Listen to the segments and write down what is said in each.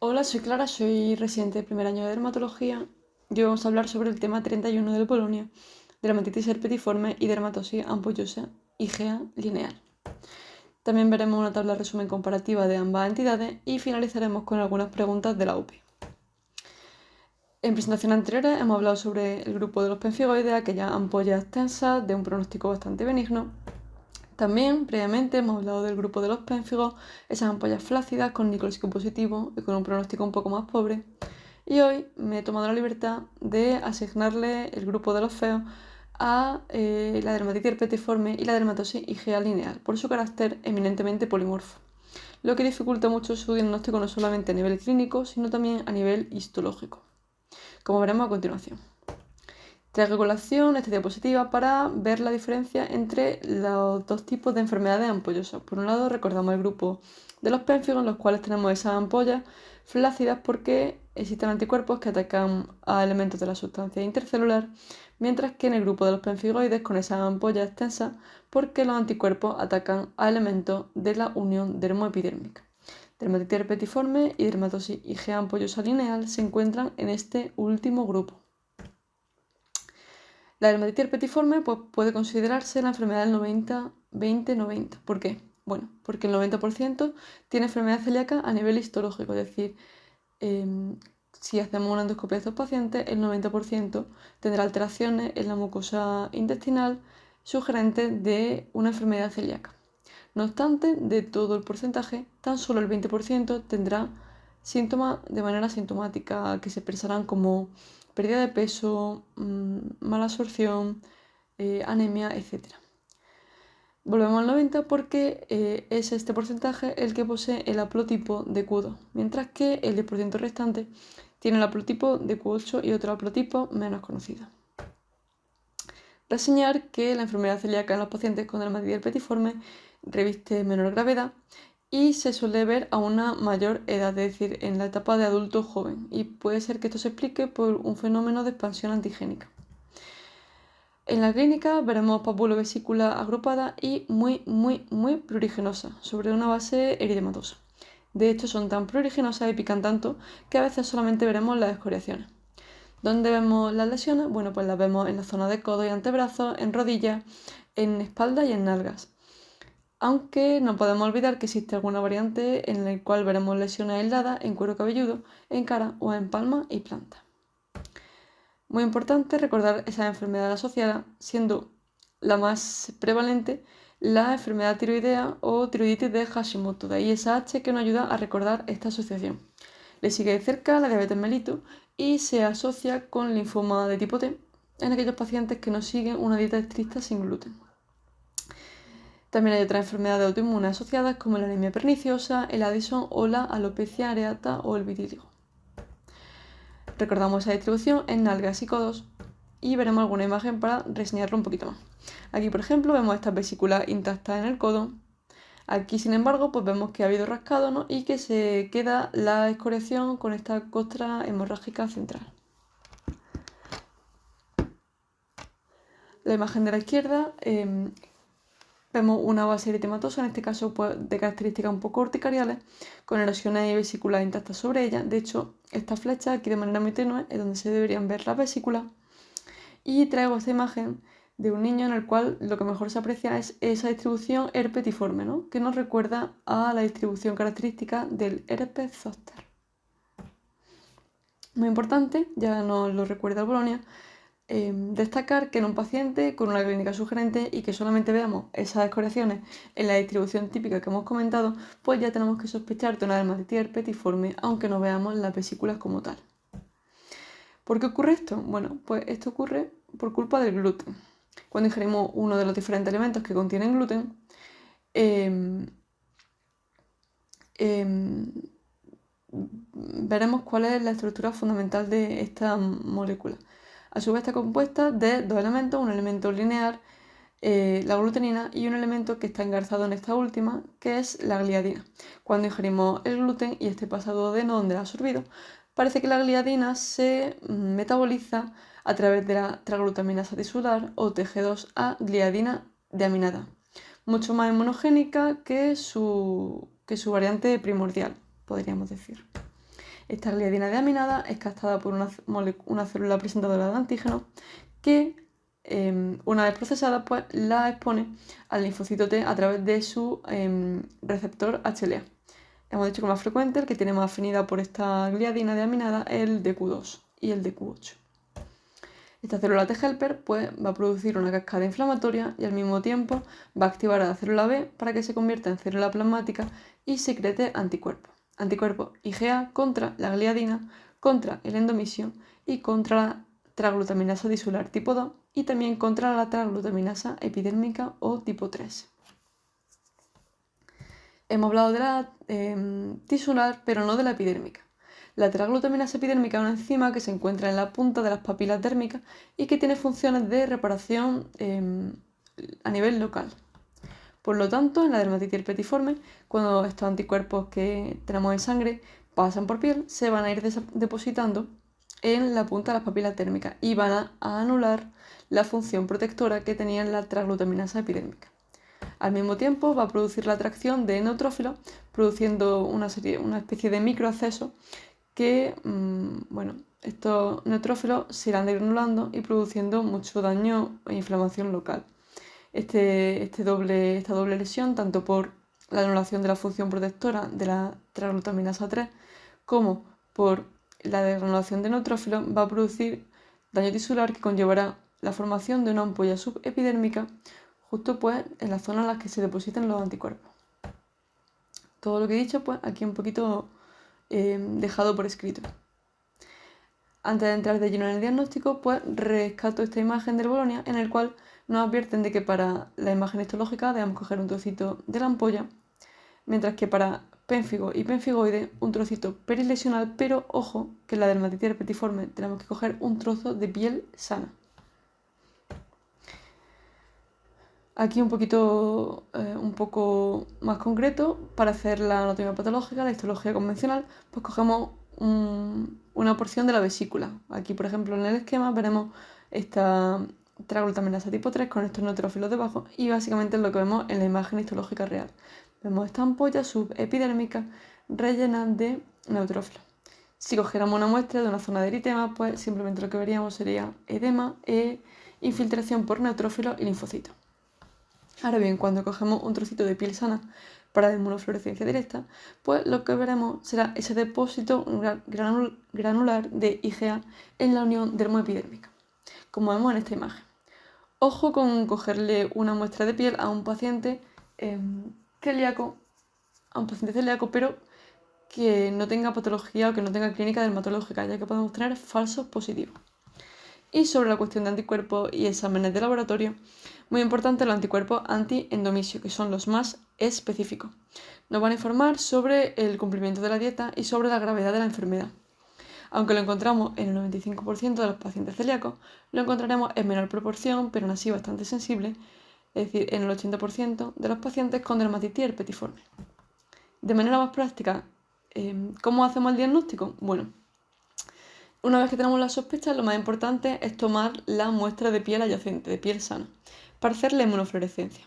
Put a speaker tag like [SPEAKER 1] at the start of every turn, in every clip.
[SPEAKER 1] Hola, soy Clara, soy residente de primer año de dermatología y hoy vamos a hablar sobre el tema 31 del Bolonia, dermatitis herpetiforme y dermatosis ampullosa IgA lineal. También veremos una tabla de resumen comparativa de ambas entidades y finalizaremos con algunas preguntas de la UPI. En presentaciones anteriores hemos hablado sobre el grupo de los pemfigoides, aquellas ampollas tensas de un pronóstico bastante benigno. También, previamente, hemos hablado del grupo de los pénfigos, esas ampollas flácidas con nicolísico positivo y con un pronóstico un poco más pobre. Y hoy me he tomado la libertad de asignarle el grupo de los feos a la dermatitis herpetiforme y la dermatosis IgA lineal, por su carácter eminentemente polimorfo, lo que dificulta mucho su diagnóstico no solamente a nivel clínico, sino también a nivel histológico, como veremos a continuación. Traigo a colación esta diapositiva para ver la diferencia entre los dos tipos de enfermedades ampollosas. Por un lado, recordamos el grupo de los pénfigos, en los cuales tenemos esas ampollas flácidas porque existen anticuerpos que atacan a elementos de la sustancia intercelular, mientras que en el grupo de los pemfigoides, con esas ampollas extensas, porque los anticuerpos atacan a elementos de la unión dermoepidérmica. Dermatitis herpetiforme y dermatosis IgA ampollosa lineal se encuentran en este último grupo. La dermatitis herpetiforme puede considerarse la enfermedad del 90-20-90. ¿Por qué? Bueno, porque el 90% tiene enfermedad celíaca a nivel histológico, es decir, si hacemos una endoscopia de estos pacientes, el 90% tendrá alteraciones en la mucosa intestinal sugerentes de una enfermedad celíaca. No obstante, de todo el porcentaje, tan solo el 20% tendrá síntomas de manera asintomática que se expresarán como pérdida de peso, mala absorción, anemia, etc. Volvemos al 90 porque es este porcentaje el que posee el haplotipo de Q2, mientras que el 10% restante tiene el haplotipo de Q8 y otro haplotipo menos conocido. Reseñar que la enfermedad celíaca en los pacientes con dermatitis herpetiforme reviste menor gravedad y se suele ver a una mayor edad, es decir, en la etapa de adulto joven, y puede ser que esto se explique por un fenómeno de expansión antigénica. En la clínica veremos papulovesícula agrupada y muy pruriginosa, sobre una base eritematosa. De hecho, son tan pruriginosas y pican tanto que a veces solamente veremos las escoriaciones. ¿Dónde vemos las lesiones? Bueno, pues las vemos en la zona de codo y antebrazos, en rodillas, en espalda y en nalgas. Aunque no podemos olvidar que existe alguna variante en la cual veremos lesiones aisladas en cuero cabelludo, en cara o en palma y planta. Muy importante recordar esas enfermedades asociadas, siendo la más prevalente la enfermedad tiroidea o tiroiditis de Hashimoto, de ahí esa H que nos ayuda a recordar esta asociación. Le sigue de cerca la diabetes mellitus y se asocia con linfoma de tipo T en aquellos pacientes que no siguen una dieta estricta sin gluten. También hay otras enfermedades autoinmunes asociadas como la anemia perniciosa, el Addison o la alopecia areata o el vitíligo. Recordamos esa distribución en nalgas y codos y veremos alguna imagen para reseñarlo un poquito más. Aquí, por ejemplo, vemos esta vesícula intacta en el codo. Aquí, sin embargo, pues vemos que ha habido rascado, ¿no? Y que se queda la escoriación con esta costra hemorrágica central. La imagen de la izquierda vemos una base eritematosa, en este caso pues, de características un poco urticariales, con erosiones y vesículas intactas sobre ella. De hecho, esta flecha aquí de manera muy tenue es donde se deberían ver las vesículas. Y traigo esta imagen de un niño en el cual lo que mejor se aprecia es esa distribución herpetiforme, ¿no? Que nos recuerda a la distribución característica del herpes zóster. Muy importante, ya nos lo recuerda el Bolonia, destacar que en un paciente con una clínica sugerente y que solamente veamos esas escoriaciones en la distribución típica que hemos comentado, pues ya tenemos que sospechar de una dermatitis herpetiforme, aunque no veamos las vesículas como tal. ¿Por qué ocurre esto? Bueno, pues esto ocurre por culpa del gluten. Cuando ingerimos uno de los diferentes elementos que contienen gluten, veremos cuál es la estructura fundamental de esta molécula. A su vez está compuesta de dos elementos, un elemento lineal, la glutenina, y un elemento que está engarzado en esta última, que es la gliadina. Cuando ingerimos el gluten y este pasa a de donde ha absorbido, parece que la gliadina se metaboliza a través de la transglutaminasa tisular o T2A gliadina deaminada, mucho más inmunogénica que su variante primordial, podríamos decir. Esta gliadina de aminada es captada por una célula presentadora de antígenos que, una vez procesada, pues la expone al linfocito T a través de su receptor HLA. Hemos dicho que el más frecuente, el que tiene más afinidad por esta gliadina de aminada, es el DQ2 y el DQ8. Esta célula T helper pues, va a producir una cascada inflamatoria y al mismo tiempo va a activar a la célula B para que se convierta en célula plasmática y secrete anticuerpos. Anticuerpos IgA contra la gliadina, contra el endomisio y contra la transglutaminasa tisular tipo 2 y también contra la transglutaminasa epidérmica o tipo 3. Hemos hablado de la tisular, pero no de la epidérmica. La transglutaminasa epidérmica es una enzima que se encuentra en la punta de las papilas dérmicas y que tiene funciones de reparación a nivel local. Por lo tanto, en la dermatitis herpetiforme, cuando estos anticuerpos que tenemos en sangre pasan por piel, se van a ir depositando en la punta de las papilas dérmicas y van a anular la función protectora que tenía la transglutaminasa epidérmica. Al mismo tiempo va a producir la atracción de neutrófilos, produciendo una especie de microaccesos que, estos neutrófilos se irán degranulando y produciendo mucho daño e inflamación local. Esta doble lesión, tanto por la anulación de la función protectora de la transglutaminasa 3 como por la degranulación de neutrófilos, va a producir daño tisular que conllevará la formación de una ampolla subepidérmica justo pues en la zona en la que se depositan los anticuerpos. Todo lo que he dicho pues aquí un poquito dejado por escrito. Antes de entrar de lleno en el diagnóstico, pues rescato esta imagen del Bolonia en el cual nos advierten de que para la imagen histológica debemos coger un trocito de la ampolla, mientras que para pénfigo y penfigoide un trocito perilesional, pero ojo que en la dermatitis herpetiforme tenemos que coger un trozo de piel sana. Aquí un poco más concreto, para hacer la anatomía patológica, la histología convencional, pues cogemos una porción de la vesícula. Aquí, por ejemplo, en el esquema veremos esta transglutaminasa tipo 3 con estos neutrófilos debajo y básicamente es lo que vemos en la imagen histológica real. Vemos esta ampolla subepidérmica rellena de neutrófilos. Si cogiéramos una muestra de una zona de eritema, pues simplemente lo que veríamos sería edema e infiltración por neutrófilos y linfocitos. Ahora bien, cuando cogemos un trocito de piel sana para la inmunofluorescencia directa, pues lo que veremos será ese depósito granular de IgA en la unión dermoepidérmica, como vemos en esta imagen. Ojo con cogerle una muestra de piel a un paciente celíaco, pero que no tenga patología o que no tenga clínica dermatológica, ya que podemos tener falsos positivos. Y sobre la cuestión de anticuerpos y exámenes de laboratorio, muy importante los anticuerpos anti-endomisio, que son los más específicos. Nos van a informar sobre el cumplimiento de la dieta y sobre la gravedad de la enfermedad. Aunque lo encontramos en el 95% de los pacientes celíacos, lo encontraremos en menor proporción, pero aún así bastante sensible, es decir, en el 80% de los pacientes con dermatitis herpetiforme. De manera más práctica, ¿cómo hacemos el diagnóstico? Bueno, una vez que tenemos la sospecha, lo más importante es tomar la muestra de piel adyacente, de piel sana, para hacer la inmunofluorescencia.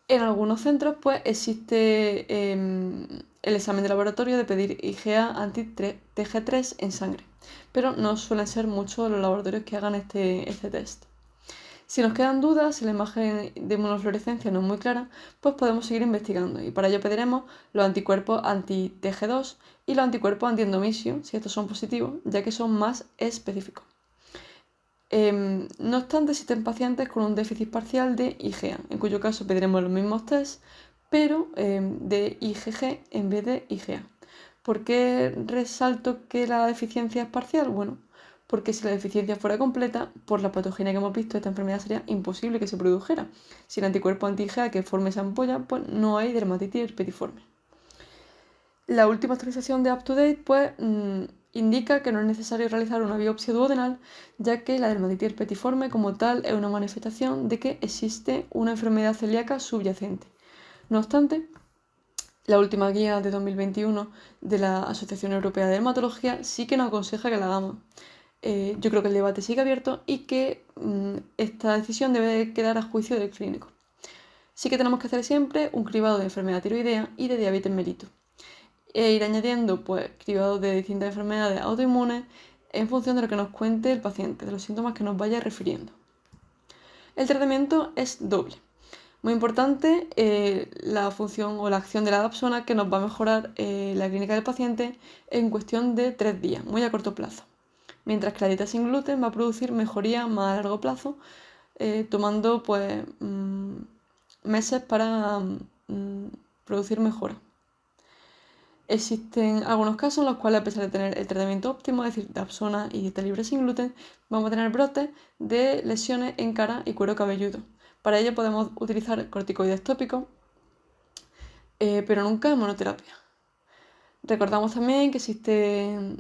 [SPEAKER 1] En algunos centros, pues, existe el examen de laboratorio de pedir IgA anti-TG3 en sangre, pero no suelen ser muchos los laboratorios que hagan este test. Si nos quedan dudas, si la imagen de inmunofluorescencia no es muy clara, pues podemos seguir investigando y para ello pediremos los anticuerpos anti-TG2 y los anticuerpos anti-endomisio, si estos son positivos, ya que son más específicos. No obstante, existen pacientes con un déficit parcial de IgA, en cuyo caso pediremos los mismos tests, pero de IgG en vez de IgA. ¿Por qué resalto que la deficiencia es parcial? Bueno, porque si la deficiencia fuera completa, por la patogenia que hemos visto, esta enfermedad sería imposible que se produjera. Sin anticuerpo anti-IgA que forme esa ampolla, pues no hay dermatitis herpetiforme. La última actualización de UpToDate pues, indica que no es necesario realizar una biopsia duodenal, ya que la dermatitis herpetiforme como tal es una manifestación de que existe una enfermedad celíaca subyacente. No obstante, la última guía de 2021 de la Asociación Europea de Dermatología sí que nos aconseja que la hagamos. Yo creo que el debate sigue abierto y que esta decisión debe quedar a juicio del clínico. Sí que tenemos que hacer siempre un cribado de enfermedad tiroidea y de diabetes mellitus. e ir añadiendo pues cribados de distintas enfermedades autoinmunes en función de lo que nos cuente el paciente, de los síntomas que nos vaya refiriendo. El tratamiento es doble. Muy importante la función o la acción de la dapsona, que nos va a mejorar la clínica del paciente en cuestión de 3 días, muy a corto plazo. Mientras que la dieta sin gluten va a producir mejoría más a largo plazo, tomando pues meses para producir mejora. Existen algunos casos en los cuales, a pesar de tener el tratamiento óptimo, es decir, dapsona y dieta libre sin gluten, vamos a tener brotes de lesiones en cara y cuero cabelludo. Para ello podemos utilizar corticoides tópicos, pero nunca monoterapia. Recordamos también que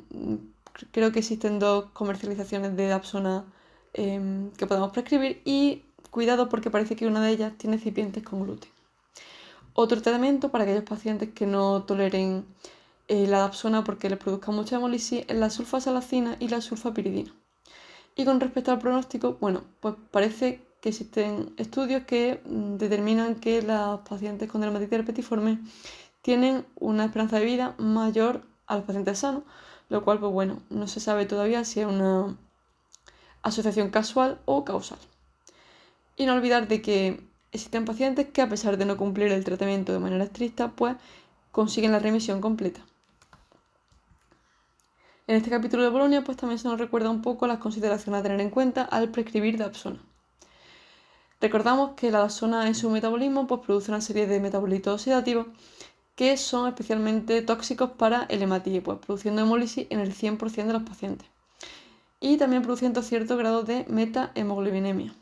[SPEAKER 1] creo que existen 2 comercializaciones de dapsona que podemos prescribir, y cuidado porque parece que una de ellas tiene excipientes con gluten. Otro tratamiento para aquellos pacientes que no toleren la dapsona porque les produzca mucha hemólisis es la sulfasalacina y la sulfapiridina. Y con respecto al pronóstico, bueno, pues parece que existen estudios que determinan que los pacientes con dermatitis herpetiforme tienen una esperanza de vida mayor a los pacientes sanos, lo cual, pues bueno, no se sabe todavía si es una asociación casual o causal. Y no olvidar de que existen pacientes que, a pesar de no cumplir el tratamiento de manera estricta, pues consiguen la remisión completa. En este capítulo de Bolonia, pues también se nos recuerda un poco las consideraciones a tener en cuenta al prescribir dapsona. Recordamos que la dapsona en su metabolismo pues produce una serie de metabolitos oxidativos que son especialmente tóxicos para el hematíes, pues produciendo hemólisis en el 100% de los pacientes. Y también produciendo cierto grado de metahemoglobinemia.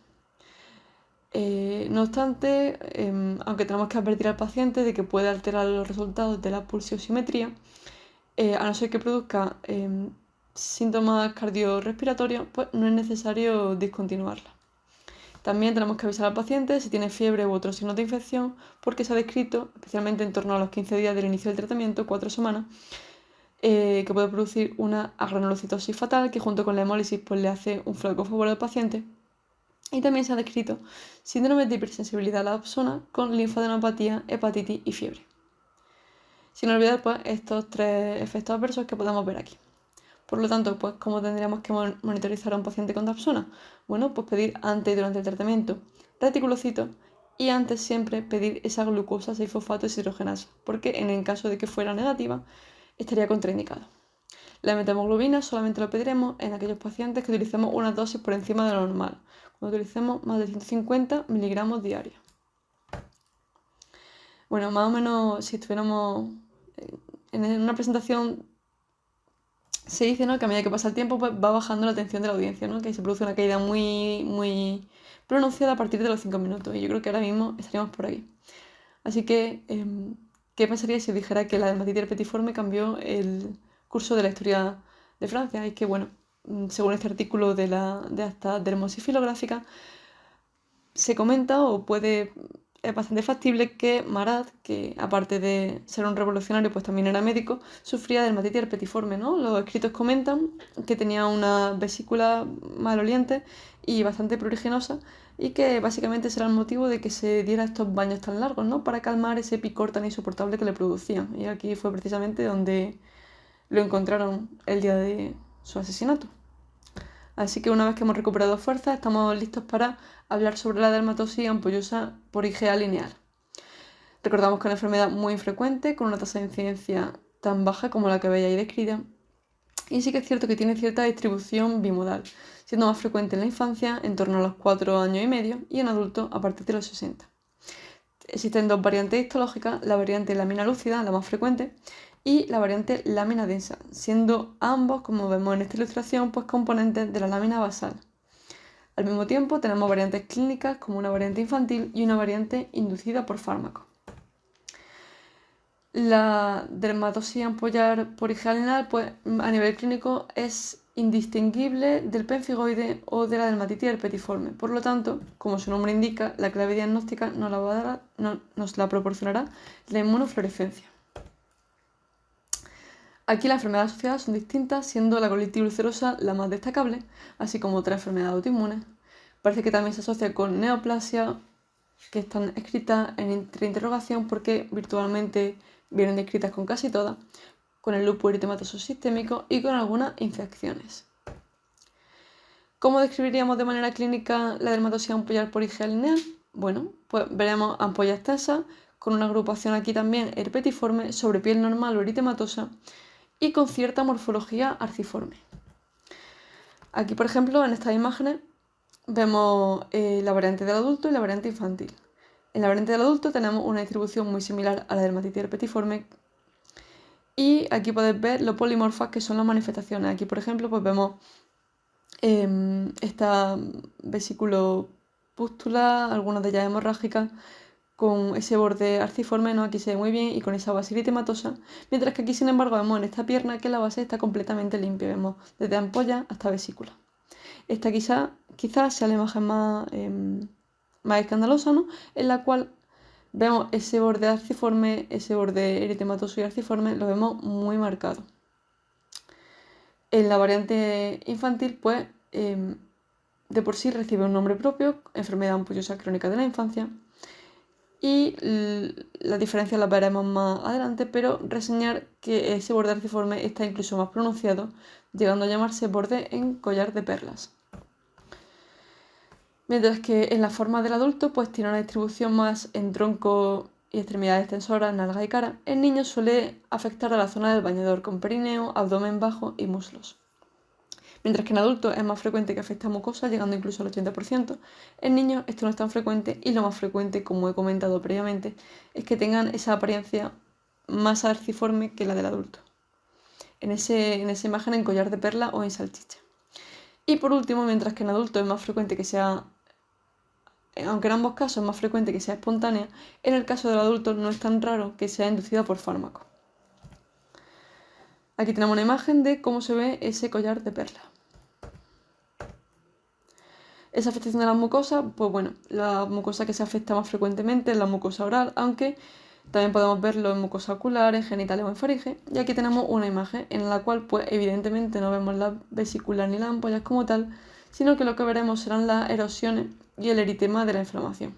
[SPEAKER 1] No obstante, aunque tenemos que advertir al paciente de que puede alterar los resultados de la pulsioximetría, a no ser que produzca síntomas cardiorrespiratorios, pues no es necesario discontinuarla. También tenemos que avisar al paciente si tiene fiebre u otros signos de infección, porque se ha descrito, especialmente en torno a los 15 días del inicio del tratamiento, 4 semanas, que puede producir una agranulocitosis fatal, que junto con la hemólisis pues le hace un flaco favor al paciente. Y también se ha descrito síndrome de hipersensibilidad a la dapsona con linfadenopatía, hepatitis y fiebre. Sin olvidar pues estos 3 efectos adversos que podemos ver aquí. Por lo tanto, pues, ¿cómo tendríamos que monitorizar a un paciente con dapsona? Bueno, pues pedir antes y durante el tratamiento reticulocitos, y antes siempre pedir esa glucosa 6-fosfato deshidrogenasa, porque en el caso de que fuera negativa, estaría contraindicado. La metahemoglobina solamente lo pediremos en aquellos pacientes que utilicemos una dosis por encima de lo normal, cuando utilicemos más de 150 miligramos diarios. Bueno, más o menos si estuviéramos en una presentación, se dice, ¿no?, que a medida que pasa el tiempo pues va bajando la atención de la audiencia, ¿no?, que se produce una caída muy pronunciada a partir de los 5 minutos, y yo creo que ahora mismo estaríamos por ahí. Así que, ¿qué pensaría si os dijera que la dermatitis herpetiforme cambió el curso de la historia de Francia? Es que, bueno, según este artículo de esta dermosis filográfica, se comenta es bastante factible que Marat, que aparte de ser un revolucionario, pues también era médico, sufría de dermatitis herpetiforme, ¿no? Los escritos comentan que tenía una vesícula maloliente y bastante pruriginosa, y que básicamente será el motivo de que se diera estos baños tan largos, ¿no?, para calmar ese picor tan insoportable que le producían. Y aquí fue precisamente donde lo encontraron el día de su asesinato. Así que una vez que hemos recuperado fuerza, estamos listos para hablar sobre la dermatosis ampollosa por IgA lineal. Recordamos que es una enfermedad muy infrecuente, con una tasa de incidencia tan baja como la que veis ahí descrita, y sí que es cierto que tiene cierta distribución bimodal, siendo más frecuente en la infancia, en torno a los 4 años y medio, y en adultos a partir de los 60. Existen 2 variantes histológicas, la variante lámina lúcida, la más frecuente, y la variante lámina densa, siendo ambos, como vemos en esta ilustración, pues componentes de la lámina basal. Al mismo tiempo tenemos variantes clínicas como una variante infantil y una variante inducida por fármacos. La dermatosis ampollar por IgA lineal, pues a nivel clínico es indistinguible del pemfigoide o de la dermatitis herpetiforme. Por lo tanto, como su nombre indica, la clave diagnóstica nos la proporcionará la inmunofluorescencia. Aquí las enfermedades asociadas son distintas, siendo la colitis ulcerosa la más destacable, así como otras enfermedades autoinmunes. Parece que también se asocia con neoplasia, que están escritas entre interrogación porque virtualmente vienen descritas con casi todas, con el lupus eritematoso sistémico y con algunas infecciones. ¿Cómo describiríamos de manera clínica la dermatosía ampullar por IgA lineal? Bueno, pues veremos ampolla extensa, con una agrupación aquí también herpetiforme sobre piel normal o eritematosa y con cierta morfología arciforme. Aquí, por ejemplo, en estas imágenes vemos la variante del adulto y la variante infantil. En la variante del adulto tenemos una distribución muy similar a la dermatitis herpetiforme y aquí podéis ver lo polimorfas que son las manifestaciones. Aquí, por ejemplo, pues vemos esta vesículo pústula, algunas de ellas hemorrágicas, con ese borde arciforme, ¿no? Aquí se ve muy bien, y con esa base eritematosa, mientras que aquí, sin embargo, vemos en esta pierna que la base está completamente limpia, vemos desde ampolla hasta vesícula. Esta quizás sea la imagen más escandalosa, ¿no? En la cual vemos ese borde arciforme, ese borde eritematoso y arciforme, lo vemos muy marcado. En la variante infantil, pues, de por sí recibe un nombre propio, enfermedad ampullosa crónica de la infancia, y las diferencias las veremos más adelante, pero reseñar que ese borde arciforme está incluso más pronunciado, llegando a llamarse borde en collar de perlas. Mientras que en la forma del adulto, pues tiene una distribución más en tronco y extremidades extensoras, nalga y cara. En niños suele afectar a la zona del bañador, con perineo, abdomen bajo y muslos. Mientras que en adultos es más frecuente que afecte a mucosa, llegando incluso al 80%, en niños esto no es tan frecuente y lo más frecuente, como he comentado previamente, es que tengan esa apariencia más arciforme que la del adulto. En esa imagen en collar de perla o en salchicha. Y por último, mientras que en adultos es más frecuente que sea, aunque en ambos casos es más frecuente que sea espontánea, en el caso del adulto no es tan raro que sea inducida por fármaco. Aquí tenemos una imagen de cómo se ve ese collar de perla. Esa afectación de las mucosas, pues bueno, la mucosa que se afecta más frecuentemente es la mucosa oral, aunque también podemos verlo en mucosa ocular, en genitales o en faringe. Y aquí tenemos una imagen en la cual, pues evidentemente no vemos las vesículas ni las ampollas como tal, sino que lo que veremos serán las erosiones y el eritema de la inflamación.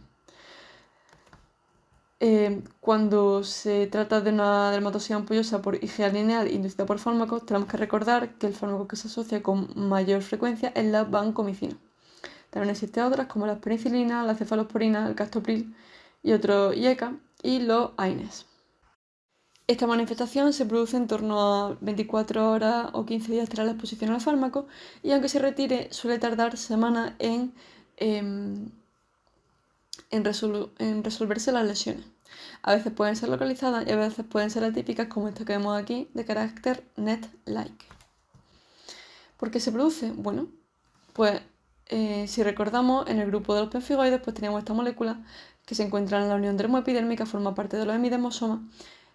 [SPEAKER 1] Cuando se trata de una dermatosía ampullosa por IgA lineal inducida por fármacos, tenemos que recordar que el fármaco que se asocia con mayor frecuencia es la vancomicina. También existen otras como la penicilina, la cefalosporina, el castopril y otros IECA y los AINES. Esta manifestación se produce en torno a 24 horas o 15 días tras la exposición al fármaco y aunque se retire suele tardar semanas en resolverse las lesiones. A veces pueden ser localizadas y a veces pueden ser atípicas como esta que vemos aquí de carácter NET-like. ¿Por qué se produce? Bueno, pues si recordamos, en el grupo de los pemfigoides pues teníamos esta molécula que se encuentra en la unión dermoepidérmica, forma parte de los hemidermosomas,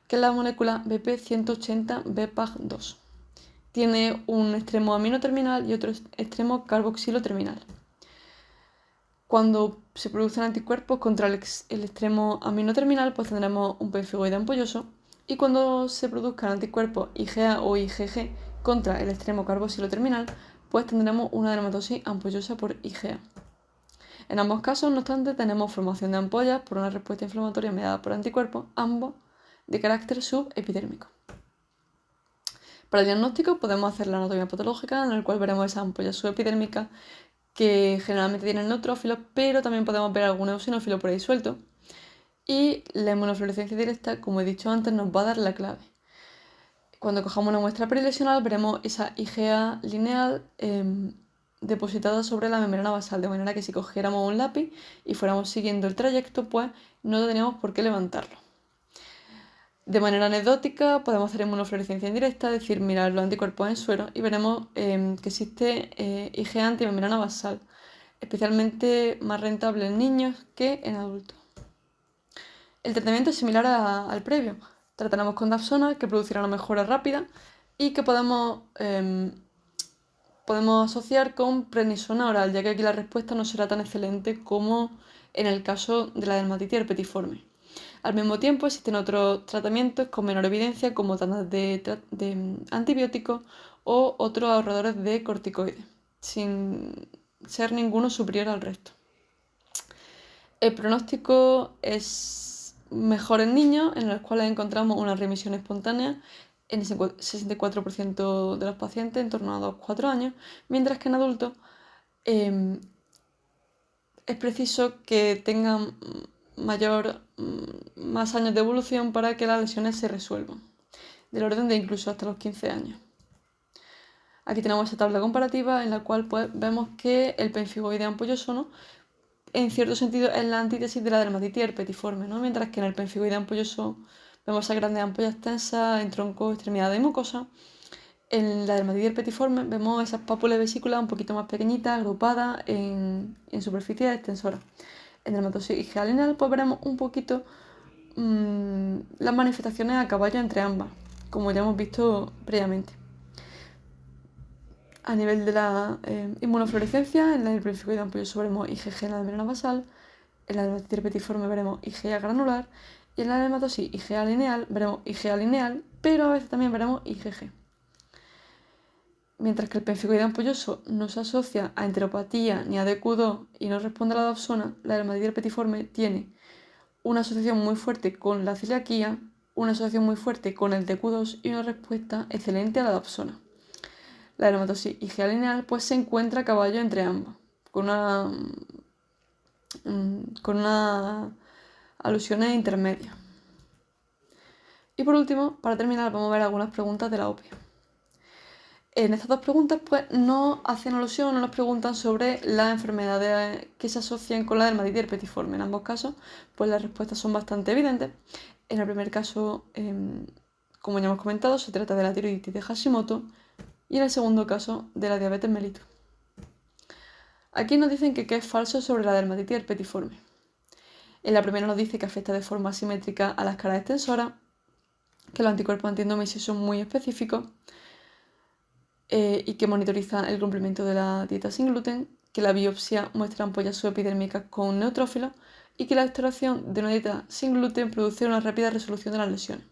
[SPEAKER 1] que es la molécula BP180-BPAG2. Tiene un extremo amino terminal y otro extremo carboxilo terminal. Cuando se producen anticuerpos contra el extremo amino terminal, pues tendremos un pemfigoide ampolloso, y cuando se produzcan anticuerpos IgA o IgG contra el extremo carboxilo terminal, pues tendremos una dermatosis ampollosa por IgA. En ambos casos, no obstante, tenemos formación de ampollas por una respuesta inflamatoria mediada por anticuerpos, ambos de carácter subepidérmico. Para el diagnóstico podemos hacer la anatomía patológica, en la cual veremos esas ampollas subepidérmicas que generalmente tienen neutrófilos, pero también podemos ver algún eosinófilo por ahí suelto. Y la inmunofluorescencia directa, como he dicho antes, nos va a dar la clave. Cuando cojamos una muestra prelesional veremos esa IgA lineal depositada sobre la membrana basal, de manera que si cogiéramos un lápiz y fuéramos siguiendo el trayecto, pues no tendríamos por qué levantarlo. De manera anecdótica podemos hacer inmunofluorescencia indirecta, es decir, mirar los anticuerpos en suero y veremos que existe IgA antimembrana basal, especialmente más rentable en niños que en adultos. El tratamiento es similar al previo. Trataremos con dapsona, que producirá una mejora rápida y que podemos asociar con prednisona oral, ya que aquí la respuesta no será tan excelente como en el caso de la dermatitis herpetiforme. Al mismo tiempo existen otros tratamientos con menor evidencia como tandas de antibióticos o otros ahorradores de corticoides, sin ser ninguno superior al resto. El pronóstico es mejor en niños, en los cuales encontramos una remisión espontánea en el 64% de los pacientes en torno a 2-4 años, mientras que en adultos es preciso que tengan más años de evolución para que las lesiones se resuelvan, del orden de incluso hasta los 15 años. Aquí tenemos esta tabla comparativa en la cual pues, vemos que el pemfigoide ampolloso, ¿no?, en cierto sentido es la antítesis de la dermatitis herpetiforme, ¿no?, mientras que en el pemfigoide ampolloso vemos esas grandes ampollas tensas en tronco, extremidades y mucosa. En la dermatitis herpetiforme vemos esas pápulas vesículas un poquito más pequeñitas, agrupadas en superficie extensora. En dermatosis igea lineal pues veremos un poquito las manifestaciones a caballo entre ambas, como ya hemos visto previamente. A nivel de la inmunofluorescencia, en el pemfigoide ampolloso veremos IgG en la membrana basal, en la dermatitis herpetiforme veremos IgA granular y en la dermatosis igea lineal veremos IgA lineal, pero a veces también veremos IgG. Mientras que el pemfigoide ampolloso no se asocia a enteropatía ni a DQ2 y no responde a la dapsona, la dermatitis herpetiforme tiene una asociación muy fuerte con la celiaquía, una asociación muy fuerte con el DQ2 y una respuesta excelente a la dapsona. La dermatosis igea lineal pues se encuentra a caballo entre ambas, con una alusiones intermedias. Y por último, para terminar, vamos a ver algunas preguntas de la OPE. En estas dos preguntas pues no hacen alusión, no nos preguntan sobre las enfermedades que se asocian con la dermatitis herpetiforme. En ambos casos pues las respuestas son bastante evidentes. En el primer caso, como ya hemos comentado, se trata de la tiroiditis de Hashimoto y en el segundo caso de la diabetes mellitus. Aquí nos dicen que qué es falso sobre la dermatitis herpetiforme. En la primera nos dice que afecta de forma asimétrica a las caras extensoras, que los anticuerpos antiendomesis son muy específicos y que monitorizan el cumplimiento de la dieta sin gluten, que la biopsia muestra ampollas subepidérmicas con neutrófilos y que la instauración de una dieta sin gluten produce una rápida resolución de las lesiones.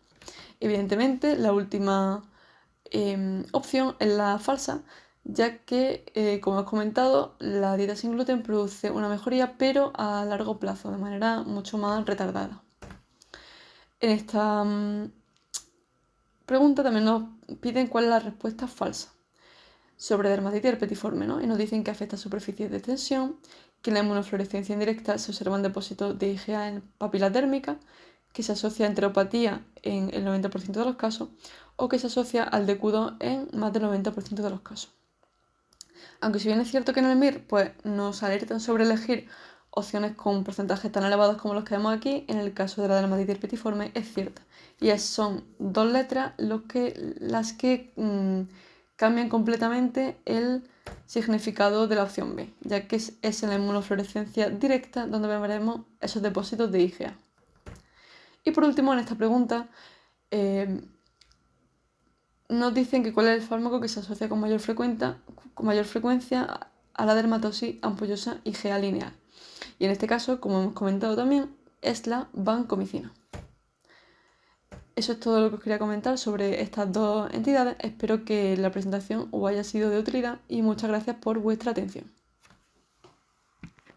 [SPEAKER 1] Evidentemente, la última opción es la falsa, ya que, como he comentado, la dieta sin gluten produce una mejoría, pero a largo plazo, de manera mucho más retardada. En esta pregunta también nos piden cuál es la respuesta falsa sobre dermatitis herpetiforme, ¿no? Y nos dicen que afecta a superficies de extensión, que en la inmunofluorescencia indirecta se observan depósitos de IgA en papilas dérmicas, que se asocia a enteropatía en el 90% de los casos, o que se asocia al DQ2 en más del 90% de los casos. Aunque si bien es cierto que en el MIR pues, nos alertan sobre elegir opciones con porcentajes tan elevados como los que vemos aquí, en el caso de la dermatitis herpetiforme es cierta. Y son dos letras las que cambian completamente el significado de la opción B, ya que es en la inmunofluorescencia directa donde veremos esos depósitos de IgA. Y por último, en esta pregunta, nos dicen que cuál es el fármaco que se asocia con mayor frecuencia a la dermatosis ampollosa IgA lineal. Y en este caso, como hemos comentado también, es la vancomicina. Eso es todo lo que os quería comentar sobre estas dos entidades. Espero que la presentación os haya sido de utilidad y muchas gracias por vuestra atención.